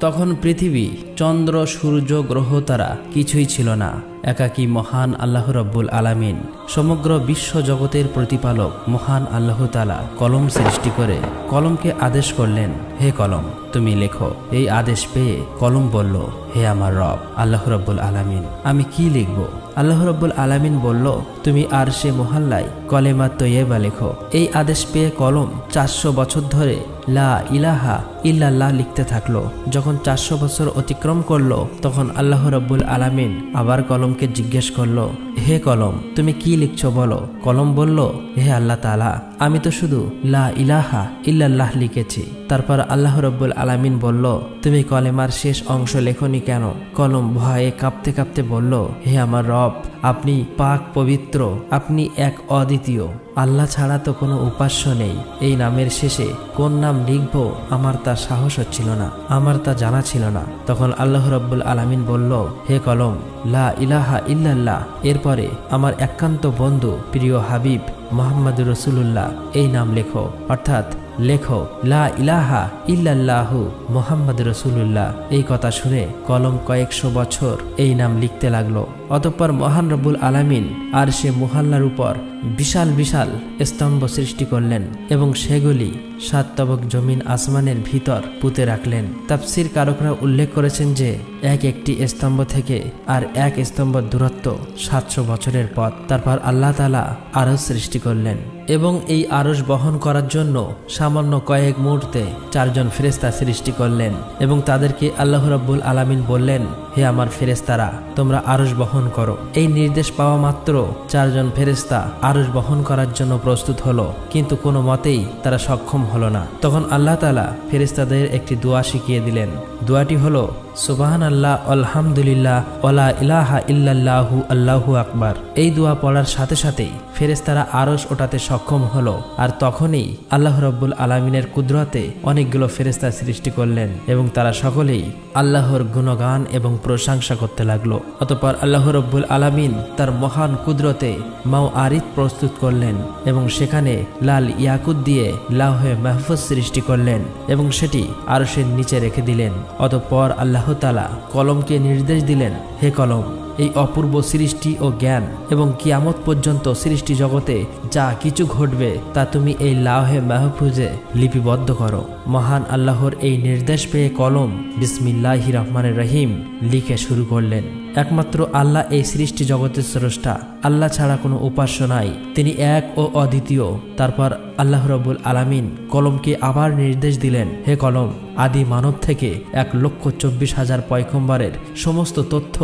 তখন পৃথিবী, চন্দ্র, সূর্য, গ্রহ তারা কিছুই ছিল না। একাকী মহান আল্লাহ রব্বুল আলামিন, সমগ্র বিশ্ব জগতের প্রতিপালক মহান আল্লাহ তাআলা কলম সৃষ্টি করে কলমকে আদেশ করলেন, হে কলম তুমি লেখো। এই আদেশ পেয়ে কলম বলল, হে আমার রব আল্লাহ রব্বুল আলামিন, আমি কি লিখব? আল্লাহ রব্বুল আলামিন বলল, তুমি আরশে মুহাল্লায় কলেমা তৈয়্যিবা লেখো। এই আদেশ পেয়ে কলম 400 বছর ধরে লা ইলাহা ইল্লাল্লাহ লিখতে থাকলো। যখন 400 বছর অতিক্রম করলো, তখন আল্লাহ রব্বুল আলামিন আবার কলমকে জিজ্ঞেস করলো, হে কলম তুমি কি লিখছো বলো। কলম বলল, হে আল্লাহ তাআলা, আমি তো শুধু লা ইলাহা ইল্লাল্লাহ লিখেছি। তারপর আল্লাহ রব্বুল আলামিন বলল, তুমি কলেমার শেষ অংশ লেখনি কেন? কলম ভয়ে কাঁপতে কাঁপতে বলল, হে আমার রব, আপনি পাক পবিত্র, আপনি এক অদ্বিতীয়, আল্লাহ ছাড়া তো কোনো উপাস্য নেই। এই নামের শেষে কোন নাম লিখব আমার তা সাহস হচ্ছিল না, আমার তা জানা ছিল না। তখন আল্লাহ রব্বুল আলামিন বলল, হে কলম লা ইলাহা ইল্লাল্লাহ, এরপরে আমার একান্ত বন্ধু প্রিয় হাবিব মুহাম্মদুর রাসূলুল্লাহ এই নাম লেখো, অর্থাৎ লেখো লা ইলাহা ইল্লাল্লাহু মুহাম্মদুর রাসূলুল্লাহ। এই কথা শুনে কলম কয়েকশো বছর এই নাম লিখতে লাগলো। অতঃপর মহান রব্বুল আলামিন আরশে মুহাল্লার উপর বিশাল বিশাল স্তম্ভ সৃষ্টি করলেন এবং সেগুলি 7 তবক জমিন আসমানের ভিতর পুঁতে রাখলেন। তাফসীর কারকরা উল্লেখ করেছেন যে এক একটি স্তম্ভ থেকে আর এক স্তম্ভ দূরত্ব 700 বছরের পথ। তারপর আল্লাহ তাআলা আরশ সৃষ্টি করলেন এবং এই আরশ বহন করার জন্য সামান্য কয়েক মুহূর্তে 4 জন ফেরেশতা সৃষ্টি করলেন এবং তাদেরকে আল্লাহ রাব্বুল আলামিন বললেন, হে আমার ফেরেশতারা, তোমরা আরশ বহন করো। এই নির্দেশ পাওয়া মাত্র 4 জন ফেরেশতা আরশ বহন করার জন্য প্রস্তুত হলো, কিন্তু কোনো মতেই তারা সক্ষম হলো না। তখন আল্লাহ তাআলা ফেরেশতাদের একটি দোয়া শিখিয়ে দিলেন। দোয়াটি হলো সুবহানাল্লাহ, আলহামদুলিল্লাহ, ওয়ালা ইলাহা ইল্লাল্লাহু, আল্লাহু আকবার। এই দোয়া পড়ার সাথে সাথেই ফেরেশতারা আরশ ওঠাতে সক্ষম হলো। আর তখনই আল্লাহ রাব্বুল আলামিনের কুদরতে অনেকগুলো ফেরেশতা সৃষ্টি করলেন এবং তারা সকলেই আল্লাহর গুণগান এবং প্রশংসা করতে লাগলো। অতঃপর আল্লাহ রাব্বুল আলামিন তার মহান কুদরতে মাওয়ারিদ প্রস্তুত করলেন এবং সেখানে লাল ইয়াকুত দিয়ে লাওহে মাহফুজ সৃষ্টি করলেন এবং সেটি আরশের নিচে রেখে দিলেন। অতঃপর আল্লাহ তাআলা কলমকে নির্দেশ দিলেন, হে কলম, এই অপূর্ব সৃষ্টি ও জ্ঞান এবং কিয়ামত পর্যন্ত সৃষ্টি জগতে যা কিছু ঘটবে তা তুমি এই লাওহে মাহফুজে লিপিবদ্ধ করো। মহান আল্লাহর এই নির্দেশ পেয়ে কলম বিসমিল্লাহির রহমানির রহিম লিখে শুরু করলেন। একমাত্র আল্লাহ এই সৃষ্টি জগতের স্রষ্টা, আল্লাহ ছাড়া কোনো উপাস্য নাই, তিনি এক ও অদ্বিতীয়। তারপর আল্লাহ রাব্বুল আলামিন কলমকে আবার নির্দেশ দিলেন, হে কলম, আদি মানব থেকে 1,24,000 পয়গম্বরের সমস্ত তথ্য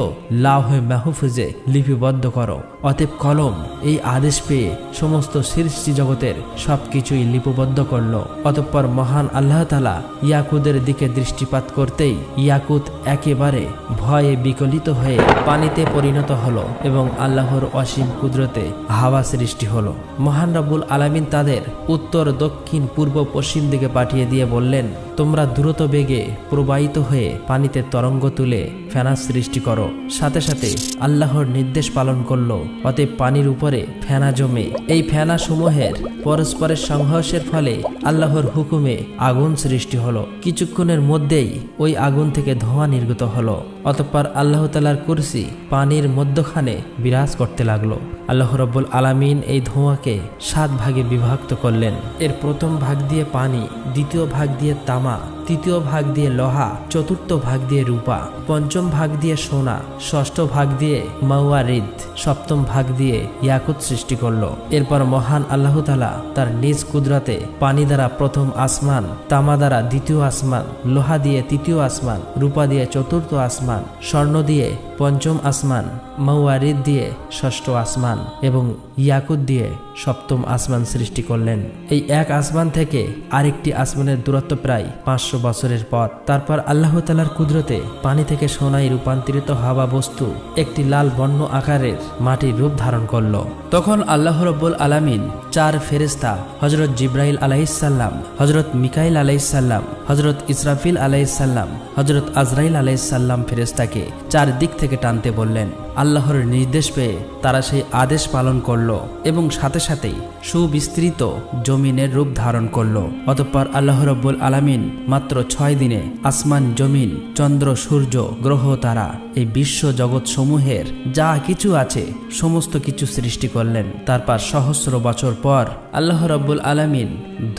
লাওহে মাহফুজে লিপিবদ্ধ করো। অতএব কলম এই আদেশ পেয়ে সমস্ত সৃষ্টি জগতের সবকিছুই লিপিবদ্ধ করল। অতঃপর মহান আল্লাহ তাআলা ইয়াকুতের দিকে দৃষ্টিপাত করতেই ইয়াকুত একেবারে ভয়ে বিকলিত হয়ে পানিতে পরিণত হলো এবং আল্লাহর অসীম কুদরতে হাওয়া সৃষ্টি হলো। মহান রব্বুল আলামিন তাদের উত্তর, দক্ষিণ, পূর্ব, পশ্চিম দিকে পাঠিয়ে দিয়ে বললেন, তোমরা দ্রুত বেগে প্রবাহিত হয়ে পানিতে তরঙ্গ তুলে ফেনা সৃষ্টি করো। সাথে সাথে আল্লাহর নির্দেশ পালন করলো। অতএব পানির উপরে ফেনা জমে এই ফেনা সমূহের পরস্পরের সংঘর্ষের ফলে আল্লাহর হুকুমে আগুন সৃষ্টি হলো। কিছুক্ষণের মধ্যেই ওই আগুন থেকে ধোঁয়া নির্গত হলো। অতঃপর আল্লাহ তাআলার কুরসি পানির মধ্যখানে বিরাজ করতে লাগলো। আল্লাহ রাব্বুল আলামিন এই ধোঁয়াকে 7 ভাগে বিভক্ত করলেন। এর প্রথম ভাগ দিয়ে পানি, দ্বিতীয় ভাগ দিয়ে তামা, তৃতীয় ভাগ দিয়ে লোহা, চতুর্থ ভাগ দিয়ে রূপা, পঞ্চম ভাগ দিয়ে সোনা, ষষ্ঠ ভাগ দিয়ে মাওয়ারিদ, সপ্তম ভাগ দিয়ে ইয়াকুত সৃষ্টি করলো। এরপর মহান আল্লাহ তাআলা তার নিজ কুদরতে পানি দ্বারা প্রথম আসমান, তামা দ্বারা দ্বিতীয় আসমান, লোহা দিয়ে তৃতীয় আসমান, রূপা দিয়ে চতুর্থ আসমান, স্বর্ণ দিয়ে পঞ্চম আসমান, মাওয়ারিদ দিয়ে ষষ্ঠ আসমান এবং ইয়াকুত দিয়ে সপ্তম আসমান সৃষ্টি করলেন। এই এক আসমান থেকে আরেকটি আসমানের দূরত্ব প্রায় 500 বছরের পথ। তারপর আল্লাহ তাআলার কুদরতে পানি থেকে সোনায় রূপান্তরিত হওয়া বস্তু একটি লাল বর্ণ আকারের মাটির রূপ ধারণ করল। তখন আল্লাহ রাব্বুল আলামিন 4 ফেরেশতা হযরত জিবরাইল আলাইহিস সালাম, হযরত মিকাইল আলাইহিস সালাম, হযরত ইসরাফিল আলাইহিস সালাম, হযরত আজরাইল আলাইহিস সালাম ফেরেশতাকে 4 দিক থেকে টানতে বললেন। আল্লাহর নির্দেশ পেয়ে তারা সেই আদেশ পালন করল এবং সাথে সাথেই সুবিস্তৃত জমিনের রূপ ধারণ করল। অতঃপর আল্লাহ রাব্বুল আলামিন মাত্র 6 দিনে আসমান, জমিন, চন্দ্র, সূর্য, গ্রহ, তারা এই বিশ্ব জগৎ সমূহের যা কিছু আছে সমস্ত কিছু সৃষ্টি করলেন। তারপর সহস্র বছর পর আল্লাহ রাব্বুল আলামিন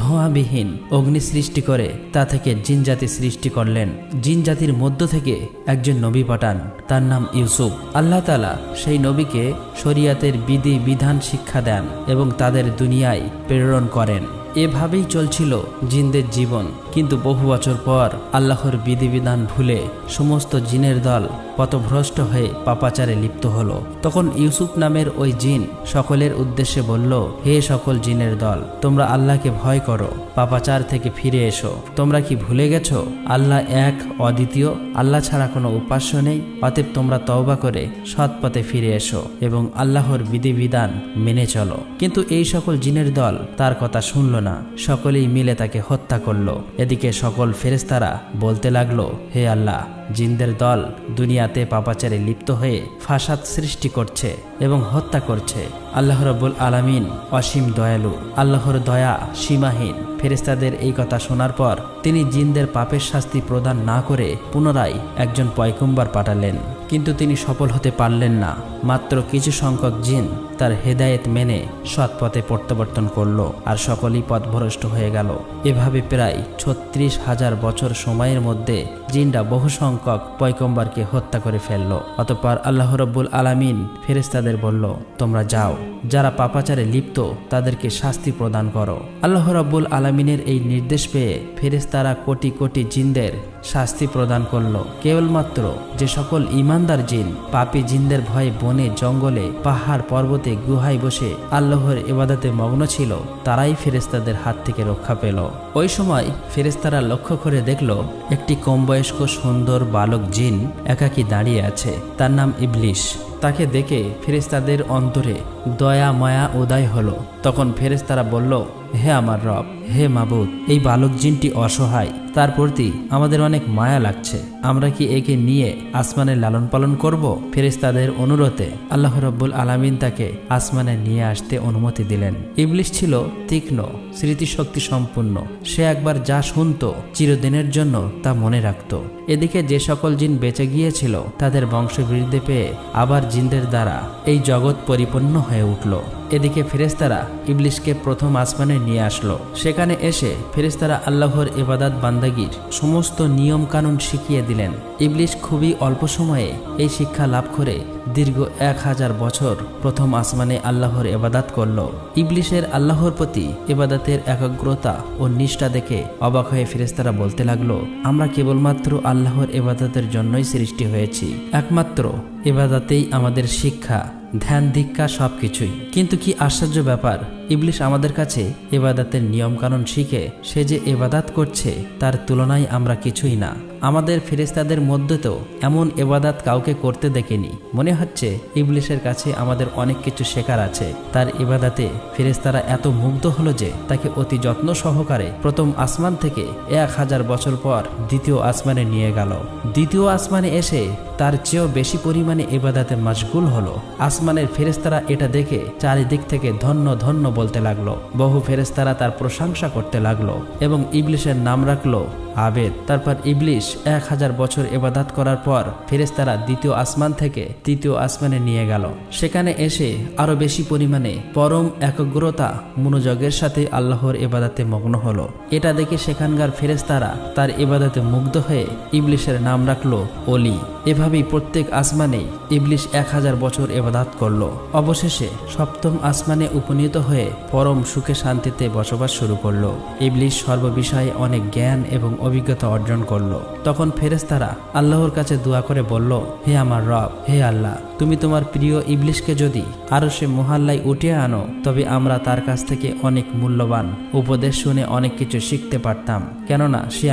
ধোঁয়াবিহীন অগ্নি সৃষ্টি করে তা থেকে জিনজাতি সৃষ্টি করলেন। জিনজাতির মধ্য থেকে একজন নবী পাঠান, তার নাম ইউসুফ। আল্লাহ তাআলা সেই নবীকে শরিয়াতের বিধি বিধান শিক্ষা দেন এবং তাদের দুনিয়ায় প্রেরণ করেন। এভাবেই চলছিল জিনদের জীবন। কিন্তু বহু বছর পর আল্লাহর বিধিবিধান ভুলে সমস্ত জিনের দল পথভ্রষ্ট হয়ে পাপাচারে লিপ্ত হলো। তখন ইউসুফ নামের ওই জিন সকলের উদ্দেশ্যে বলল, হে সকল জিনের দল, তোমরা আল্লাহকে ভয় করো, পাপাচার থেকে ফিরে এসো। তোমরা কি ভুলে গেছো আল্লাহ এক, অদ্বিতীয়, আল্লাহ ছাড়া কোনো উপাস্য নেই? অতএব তোমরা তওবা করে সৎ পথে ফিরে এসো এবং আল্লাহর বিধিবিধান মেনে চলো। কিন্তু এই সকল জিনের দল তার কথা শুনল না, সকলেই মিলে তাকে হত্যা করলো। এদিকে সকল ফেরেশতারা বলতে লাগলো, হে আল্লাহ, জিনদের দল দুনিয়াতে পাপাচারে লিপ্ত হয়ে ফাসাদ সৃষ্টি করছে এবং হত্যা করছে। আল্লাহ রাব্বুল আলামিন অসীম দয়ালু, আল্লাহর দয়া সীমাহীন। ফেরেশতাদের এই কথা শোনার পর তিনি জিনদের পাপের শাস্তি প্রদান না করে পুনরায় একজন পয়গম্বর পাঠালেন। কিন্তু তিনি সফল হতে পারলেন না। মাত্র কিছু সংখ্যক জিন তার হেদায়েত মেনে সৎ পথে প্রত্যাবর্তন করল, আর সকলেই পথভ্রষ্ট হয়ে গেল। এভাবে প্রায় 36,000 বছর সময়ের মধ্যে জিনরা বহু সংখ্যক পয়গম্বরকে হত্যা করে ফেলল। অতঃপর আল্লাহ রাব্বুল আলামিন ফেরেশতাদের বলল, তোমরা যাও, যারা পাপাচারে লিপ্ত তাদেরকে শাস্তি প্রদান করো। আল্লাহ রাব্বুল আলামিনের এই নির্দেশ পেয়ে ফেরেশতারা কোটি কোটি জিনদের শাস্তি প্রদান করল। কেবলমাত্র যে সকল ঈমানদার জিন পাপী জিনদের ভয়ে বনে, জঙ্গলে, পাহাড়, পর্বতে, গুহায় বসে আল্লাহর ইবাদতে মগ্ন ছিল, তারাই ফেরেশতাদের হাত থেকে রক্ষা পেল। ওই সময় ফেরেশতারা লক্ষ্য করে দেখল একটি কমবয়স্ক সুন্দর বালক জিন একাকী দাঁড়িয়ে আছে। তার নাম ইবলিশ। তাকে দেখে ফেরেশতাদের অন্তরে দয়া মায়া উদয় হলো। তখন ফেরেশতারা বলল, হে আমার রব, হে মাবুদ, এই বালক জিনটি অসহায়, তার প্রতি আমাদের অনেক মায়া লাগছে। আমরা কি একে নিয়ে আসমানে লালন পালন করব? ফেরেশতাদের অনুরোধে আল্লাহ রাব্বুল আলামিন তাকে আসমানে নিয়ে আসতে অনুমতি দিলেন। ইবলিশ ছিল তীক্ষ্ণ স্মৃতিশক্তি সম্পন্ন। সে একবার যা শুনতো চিরদিনের জন্য তা মনে রাখত। এদিকে যে সকল জিন বেঁচে গিয়েছিল তাদের বংশবৃদ্ধি পেয়ে আবার জিনদের দ্বারা এই জগৎ পরিপূর্ণ হয়ে উঠল। এদিকে ফেরেশতারা ইবলিশকে প্রথম আসমানে নিয়ে আসলো। সেখানে এসে ফেরেশতারা আল্লাহর ইবাদত বান্দাগির সমস্ত নিয়ম কানুন শিখিয়ে দিলেন। ইবলিশ খুবই অল্প সময়ে এই শিক্ষা লাভ করে দীর্ঘ 1000 বছর প্রথম আসমানে আল্লাহর ইবাদত করল। ইবলিশের আল্লাহর প্রতি ইবাদতের একাগ্রতা ও নিষ্ঠা দেখে অবাক হয়ে ফেরেশতারা বলতে লাগলো, আমরা কেবলমাত্র আল্লাহর ইবাদতের জন্যই সৃষ্টি হয়েছি। একমাত্র ইবাদতেই আমাদের শিক্ষা, ধ্যান, দীক্ষা সবকিছুই। কিন্তু কি আশ্চর্য ব্যাপার, ইবলিশ আমাদের কাছে ইবাদতের নিয়ম কানুন শিখে সে যে ইবাদত করছে তার তুলনায় আমরা কিছুই না। আমাদের ফেরেশতাদের মধ্যে তো এমন ইবাদত কাউকে করতে দেখিনি। মনে হচ্ছে ইবলিশের কাছে আমাদের অনেক কিছু শেখার আছে। তার ইবাদতে ফেরেশতারা এত মুগ্ধ হলো যে তাকে অতি যত্ন সহকারে প্রথম আসমান থেকে 1000 বছর পর দ্বিতীয় আসমানে নিয়ে গেল। দ্বিতীয় আসমানে এসে তার চেয়েও বেশি পরিমাণে ইবাদতে মশগুল হলো। আসমানের ফেরেশতারা এটা দেখে চারিদিক থেকে ধন্য ধন্য বলতে লাগলো। বহু ফেরেশতারা তার প্রশংসা করতে লাগলো এবং ইবলিশের নাম রাখলো আবেদ। তারপর ইবলিশ 1000 বছর ইবাদত করার পর ফেরেশতারা দ্বিতীয় আসমান থেকে তৃতীয় আসমানে নিয়ে গেল। সেখানে এসে আরো বেশি পরিমাণে পরম একাগ্রতা মনোযোগের সাথে আল্লাহর ইবাদতে মগ্ন হলো। এটা দেখে সেখানকার ফেরেশতারা তার ইবাদতে মুগ্ধ হয়ে ইবলিশের নাম রাখলো অলি। এভাবেই প্রত্যেক আসমানে ইবলিশ 1000 বছর ইবাদত করলো। অবশেষে সপ্তম আসমানে উপনীত হয়ে পরম সুখে শান্তিতে বসবাস শুরু করলো। ইবলিশ সর্ববিষয়ে অনেক জ্ঞান এবং অভিজ্ঞতা অর্জন করলো। তখন ফেরেশতারা আল্লাহর কাছে দোয়া করে বলল, হে আমার রব, হে আল্লাহ, তুমি তোমার প্রিয় ইবলিশকে যদি আরশে মুহাল্লায় উঠিয়ে আনো তবে আমরা তার কাছ থেকে অনেক মূল্যবান উপদেশ শুনে অনেক কিছু শিখতে পারতাম, কেননা সে